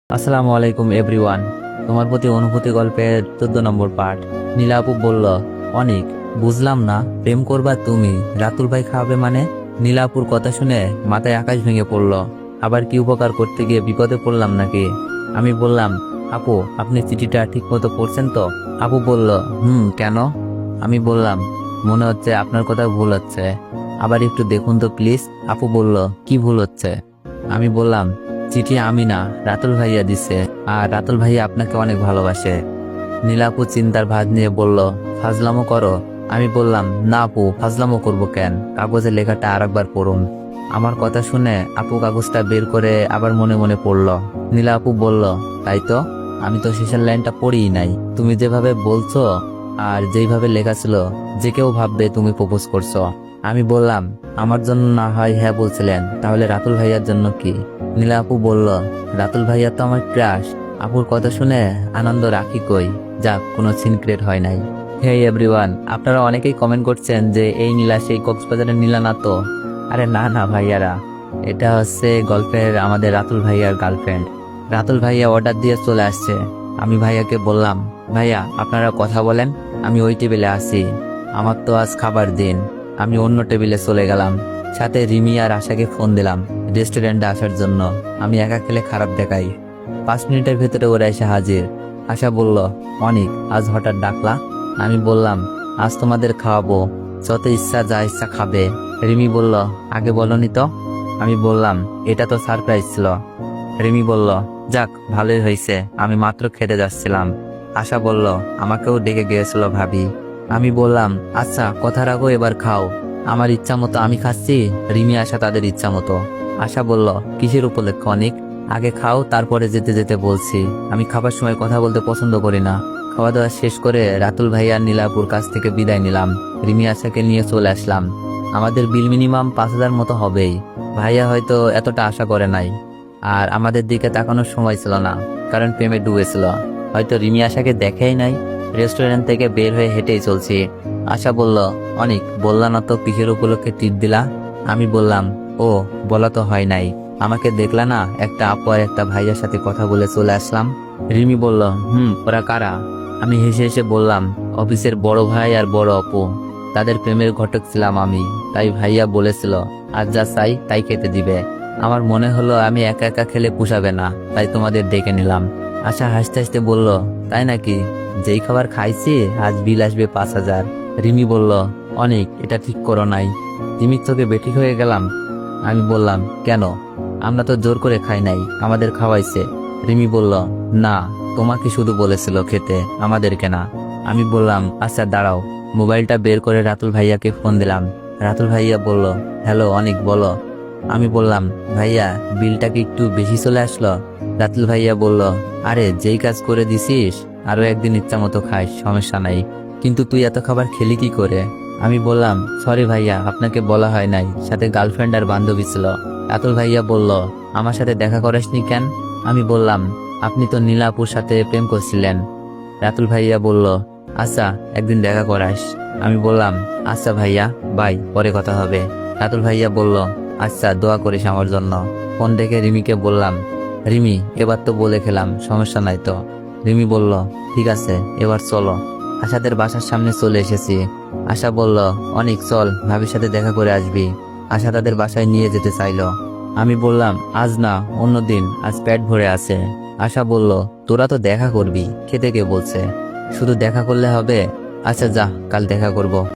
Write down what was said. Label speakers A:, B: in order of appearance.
A: আসসালামু আলাইকুম এভরিওয়ান। তোমার প্রতি অনুভূতি গল্পের 14 নম্বর পার্ট। নীলা আপু বলল, অনেক বুঝলাম না, প্রেম করবা তুমি, রাতুল ভাই খাওয়াবে মানে? নীলা আপুর কথা শুনে মাথায় আকাশ ভেঙে পড়ল। আবার কি উপকার করতে গিয়ে বিপদে পড়লাম নাকি? আমি বললাম, আপু আপনি চিঠিটা ঠিক মতো পড়ছেন তো? আপু বলল, কেন? আমি বললাম, মনে হচ্ছে আপনার কথা ভুল হচ্ছে, আবার একটু দেখুন তো প্লিজ। আপু বলল, কি ভুল হচ্ছে? আমি বললাম, চিঠি আমি না, রাতুল ভাইয়া দিছে, আর রাতুল ভাইয়া আপনাকে অনেক ভালোবাসে। নীলাপু চিন্তার ভাঁজ নিয়ে বলল, ফাজলামো করো? আমি বললাম, না আপু, ফাজলামো করবো কেন, কাগজে লেখাটা আরেকবার পড়ুন। আমার কথা শুনে আপু কাগজটা বের করে আবার মনে মনে পড়ল। নীলা আপু বলল, তাই তো, আমি তো শেষের লাইনটা পড়িই নাই। তুমি যেভাবে বলছো আর যেইভাবে লেখা ছিল, যে কেউ ভাববে তুমি প্রপোজ করছো। আমি বললাম, আমার জন্য না হয় হ্যাঁ বলছিলেন, তাহলে রাতুল ভাইয়ার জন্য কি? নীলা আপু বলল, রাতুল ভাইয়া তো আমার ক্রাশ। আপুর কথা শুনে আনন্দ রাখি কই, যাক কোনো সিনক্রেট হয় নাই। হে এভরিওয়ান, আপনারা অনেকেই কমেন্ট করছেন যে এই নীলা সেই কক্সবাজারের নীলা না তো? আরে না না ভাইয়ারা, এটা হচ্ছে গল্পের আমাদের রাতুল ভাইয়ার গার্লফ্রেন্ড। রাতুল ভাইয়া অর্ডার দিয়ে চলে আসছে। আমি ভাইয়াকে বললাম, ভাইয়া আপনারা কথা বলেন, আমি ওই টেবিলে আছি, আমার তো আজ খাবার দিন। আমি অন্য টেবিলে চলে গেলাম, সাথে রিমি আর আশাকে ফোন দিলাম রেস্টুরেন্টে আসার জন্য। আমি একা খেলে খারাপ দেখাই। 5 মিনিটের ভেতরে ওরা এসে হাজির। আশা বলল, অনিক আজ হঠাৎ ডাকলা? আমি বললাম, আজ তোমাদের খাওয়াবো, যত ইচ্ছা যা ইচ্ছা খাবে। রিমি বলল, আগে বলনি তো? আমি বললাম, এটা তো সারপ্রাইজ ছিল। রিমি বলল, যাক ভালোই হয়েছে, আমি মাত্র খেতে যাচ্ছিলাম। আশা বলল, আমাকেও ডেকে গিয়েছিল ভাবি। আমি বললাম, আচ্ছা কথা রাখো, এবার খাও। আমার ইচ্ছা মতো আমি খাচ্ছি, রিমি আশা তাদের ইচ্ছা মতো। আশা বলল, কিসের উপলক্ষে অনেক? আগে খাও, তারপরে যেতে যেতে বলছি। আমি খাবার সময় কথা বলতে পছন্দ করি না। খাওয়া দাওয়া শেষ করে রাতুল ভাই আর নীলাপুর কাছ থেকে বিদায় নিলাম। রিমি আশাকে নিয়ে চলে আসলাম। আমাদের বিল মিনিমাম 5,000 মতো হবেই। ভাইয়া হয়তো এতটা আশা করে নাই, আর আমাদের দিকে তাকানোর সময় ছিল না, কারণ প্রেমে ডুবেছিল। হয়তো রিমি আশাকে দেখেই নাই। রেস্টুরেন্ট থেকে বের হয়ে হেঁটেই চলছি। আশা বলল, অনেক বললা না তো কিসের উপলক্ষে ট্রিট দিলা? আমি বললাম, ও বলা তো হয় নাই, আমাকে দেখলা না একটা আপু আর একটা ভাইয়ার সাথে কথা বলে চলে আসলাম। রিমি বলল, ওরা কারা? আমি হেসে হেসে বললাম, অফিসের বড় ভাই আর বড় আপু, তাদের প্রেমের ঘটক ছিলাম আমি। তাই ভাইয়া বলেছিল আজ যা চাই তাই খেতে দিবে। আমার মনে হলো আমি একা একা খেলে পুষাবে না, তাই তোমাদের ডেকে নিলাম। আশা হাসতে হাসতে বলল, তাই নাকি? যেই খাবার খাইছি আজ বিল আসবে 5,000। রিমি বলল, অনেক এটা ঠিক করো নাই, রিমির চোখে বেঠিক হয়ে গেলাম। আমি বললাম, কেন? আমরা তো জোর করে খাই নাই, আমাদের খাওয়াইছে। রিমি বলল, না, তোমাকে শুধু বলেছিল খেতে, আমাদেরকে না। আমি বললাম, আচ্ছা দাঁড়াও। মোবাইলটা বের করে রাতুল ভাইয়াকে ফোন দিলাম। রাতুল ভাইয়া বলল, হ্যালো অনেক, বলো। আমি বললাম, ভাইয়া বিলটা কি একটু বেশি চলে আসলো? রাতুল ভাইয়া বলল, আরে যেই কাজ করে দিছিস, আরো একদিন ইচ্ছা মতো খাইস, সমস্যা নাই, কিন্তু তুই এত খাবার খেলি কি করে? আমি বললাম, সরি ভাইয়া, আপনাকে বলা হয় নাই, সাথে গার্লফ্রেন্ড আর বান্ধবী ছিল। রাতুল ভাইয়া বলল, আমার সাথে দেখা করাসনি কেন? আমি বললাম, আপনি তো নীলাপুর সাথে প্রেম করছিলেন। রাতুল ভাইয়া বলল, আচ্ছা একদিন দেখা করাস। আমি বললাম, আচ্ছা ভাইয়া, বাই, পরে কথা হবে। রাতুল ভাইয়া বলল, আচ্ছা দোয়া করিস আমার জন্য। ফোন দেখে রিমিকে বললাম, রিমি এবার তো বলে খেলাম, সমস্যা নাই তো? রিমি বলল, ঠিক আছে, এবার চলো। আশাদের বাসার সামনে চলে এসেছি। আশা বলল, অনেক চল, ভাবির সাথে দেখা করে আসবি। আশা তাদের বাসায় নিয়ে যেতে চাইলো। আমি বললাম, আজ না, অন্যদিন, আজ পেট ভরে আছে। আশা বলল, তোরা তো দেখা করবি, খেতে কে বলছে? শুধু দেখা করলে হবে? আচ্ছা যা, কাল দেখা করব।